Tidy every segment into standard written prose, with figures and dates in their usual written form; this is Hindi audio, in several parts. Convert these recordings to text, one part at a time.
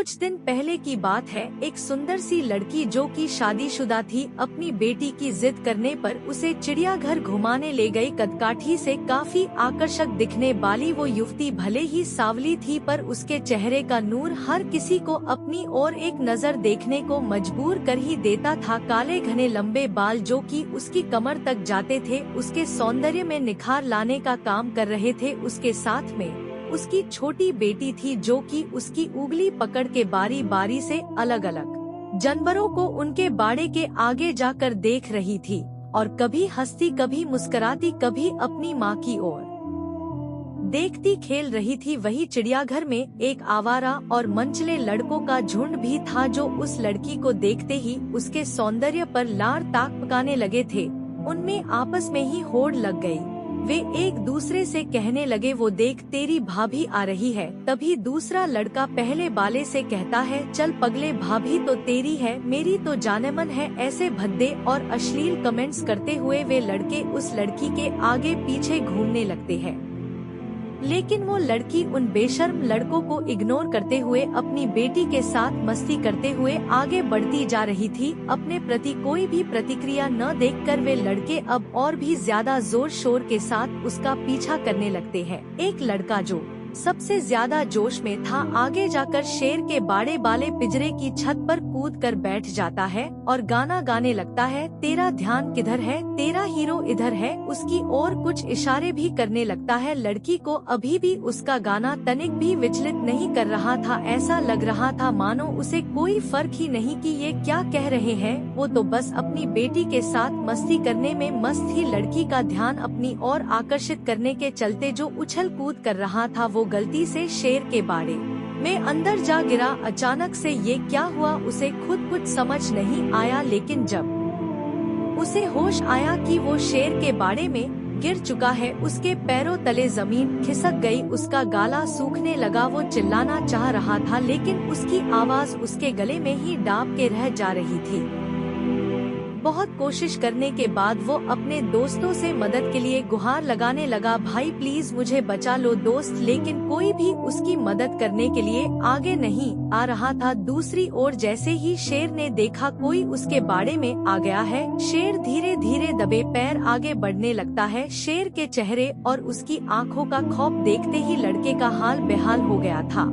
कुछ दिन पहले की बात है। एक सुंदर सी लड़की जो कि शादीशुदा थी, अपनी बेटी की जिद करने पर उसे चिड़ियाघर घुमाने ले गई। कदकाठी से काफी आकर्षक दिखने वाली वो युवती भले ही सांवली थी, पर उसके चेहरे का नूर हर किसी को अपनी ओर एक नजर देखने को मजबूर कर ही देता था। काले घने लंबे बाल जो कि उसकी कमर तक जाते थे, उसके सौंदर्य में निखार लाने का काम कर रहे थे। उसके साथ में उसकी छोटी बेटी थी जो कि उसकी उंगली पकड़ के बारी बारी से अलग अलग जानवरों को उनके बाड़े के आगे जाकर देख रही थी, और कभी हंसती, कभी मुस्कुराती, कभी अपनी माँ की ओर देखती खेल रही थी। वही चिड़ियाघर में एक आवारा और मनचले लड़कों का झुंड भी था जो उस लड़की को देखते ही उसके सौंदर्य पर लार ताक पकाने लगे थे। उनमें आपस में ही होड़ लग गई। वे एक दूसरे से कहने लगे, वो देख तेरी भाभी आ रही है। तभी दूसरा लड़का पहले वाले से कहता है, चल पगले, भाभी तो तेरी है, मेरी तो जानेमन है। ऐसे भद्दे और अश्लील कमेंट्स करते हुए वे लड़के उस लड़की के आगे पीछे घूमने लगते हैं। लेकिन वो लड़की उन बेशर्म लड़कों को इग्नोर करते हुए अपनी बेटी के साथ मस्ती करते हुए आगे बढ़ती जा रही थी। अपने प्रति कोई भी प्रतिक्रिया न देखकर वे लड़के अब और भी ज्यादा जोर शोर के साथ उसका पीछा करने लगते हैं। एक लड़का जो सबसे ज्यादा जोश में था, आगे जाकर शेर के बाड़े वाले पिंजरे की छत पर कूद कर बैठ जाता है और गाना गाने लगता है, तेरा ध्यान किधर है, तेरा हीरो इधर है। उसकी ओर कुछ इशारे भी करने लगता है। लड़की को अभी भी उसका गाना तनिक भी विचलित नहीं कर रहा था। ऐसा लग रहा था मानो उसे कोई फर्क ही नहीं कि ये क्या कह रहे हैं। वो तो बस अपनी बेटी के साथ मस्ती करने में मस्त ही। लड़की का ध्यान अपनी ओर आकर्षित करने के चलते जो उछल कूद कर रहा था, वो गलती से शेर के बाड़े में अंदर जा गिरा। अचानक से ये क्या हुआ उसे खुद कुछ समझ नहीं आया, लेकिन जब उसे होश आया कि वो शेर के बाड़े में गिर चुका है, उसके पैरों तले जमीन खिसक गई, उसका गला सूखने लगा। वो चिल्लाना चाह रहा था, लेकिन उसकी आवाज उसके गले में ही दाब के रह जा रही थी। बहुत कोशिश करने के बाद वो अपने दोस्तों से मदद के लिए गुहार लगाने लगा, भाई प्लीज मुझे बचा लो दोस्त। लेकिन कोई भी उसकी मदद करने के लिए आगे नहीं आ रहा था। दूसरी ओर जैसे ही शेर ने देखा कोई उसके बाड़े में आ गया है, शेर धीरे धीरे दबे पैर आगे बढ़ने लगता है। शेर के चेहरे और उसकी आंखों का खौफ देखते ही लड़के का हाल बेहाल हो गया था।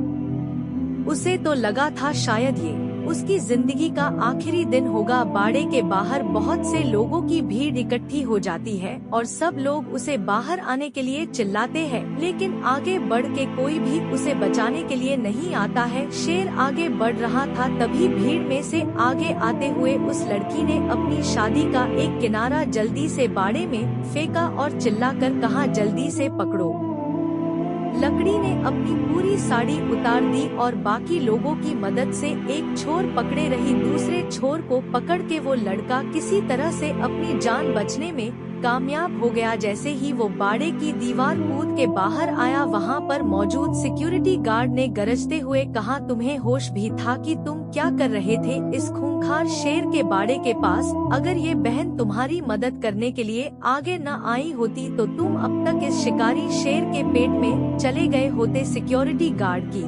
उसे तो लगा था शायद ये उसकी जिंदगी का आखिरी दिन होगा। बाड़े के बाहर बहुत से लोगों की भीड़ इकट्ठी हो जाती है और सब लोग उसे बाहर आने के लिए चिल्लाते हैं, लेकिन आगे बढ़ के कोई भी उसे बचाने के लिए नहीं आता है। शेर आगे बढ़ रहा था, तभी भीड़ में से आगे आते हुए उस लड़की ने अपनी शादी का एक किनारा जल्दी से बाड़े में फेंका और चिल्लाकर कहा, जल्दी से पकड़ो। लकड़ी ने अपनी पूरी साड़ी उतार दी और बाकी लोगों की मदद से एक छोर पकड़े रही। दूसरे छोर को पकड़ के वो लड़का किसी तरह से अपनी जान बचने में कामयाब हो गया। जैसे ही वो बाड़े की दीवार कूद के बाहर आया, वहाँ पर मौजूद सिक्योरिटी गार्ड ने गरजते हुए कहा, तुम्हें होश भी था कि तुम क्या कर रहे थे इस खूंखार शेर के बाड़े के पास? अगर ये बहन तुम्हारी मदद करने के लिए आगे न आई होती तो तुम अब तक इस शिकारी शेर के पेट में चले गए होते। सिक्योरिटी गार्ड की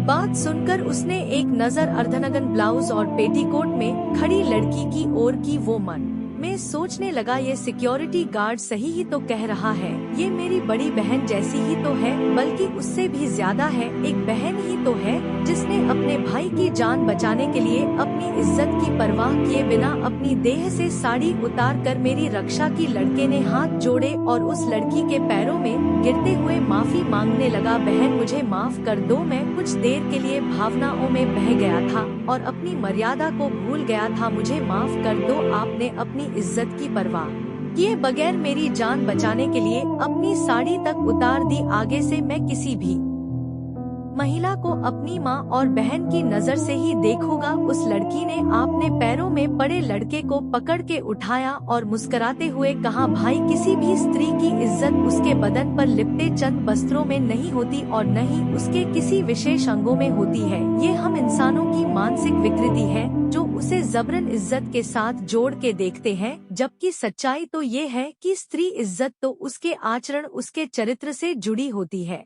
बात सुनकर उसने एक नजर अर्धनग्न ब्लाउज और पेटीकोट में खड़ी लड़की की ओर की। वो मन में सोचने लगा, ये सिक्योरिटी गार्ड सही ही तो कह रहा है, ये मेरी बड़ी बहन जैसी ही तो है, बल्कि उससे भी ज्यादा है। एक बहन ही तो है जिसने अपने भाई की जान बचाने के लिए अपनी इज्जत की परवाह किए बिना अपनी देह से साड़ी उतार कर मेरी रक्षा की। लड़के ने हाथ जोड़े और उस लड़की के पैरों में गिरते हुए माफी मांगने लगा, बहन मुझे माफ कर दो, मैं कुछ देर के लिए भावनाओं में बह गया था और अपनी मर्यादा को भूल गया था, मुझे माफ कर दो। आपने अपनी इज्जत की परवाह किए बगैर मेरी जान बचाने के लिए अपनी साड़ी तक उतार दी। आगे से मैं किसी भी महिला को अपनी माँ और बहन की नजर से ही देखूंगा। उस लड़की ने अपने पैरों में पड़े लड़के को पकड़ के उठाया और मुस्कुराते हुए कहा, भाई किसी भी स्त्री की इज्जत उसके बदन पर लिपटे चंद वस्त्रों में नहीं होती और न ही उसके किसी विशेष अंगों में होती है। ये हम इंसानों की मानसिक विकृति है जो उसे जबरन इज्जत के साथ जोड़ के देखते हैं, जबकि सच्चाई तो ये है कि स्त्री इज्जत तो उसके आचरण, उसके चरित्र से जुड़ी होती है।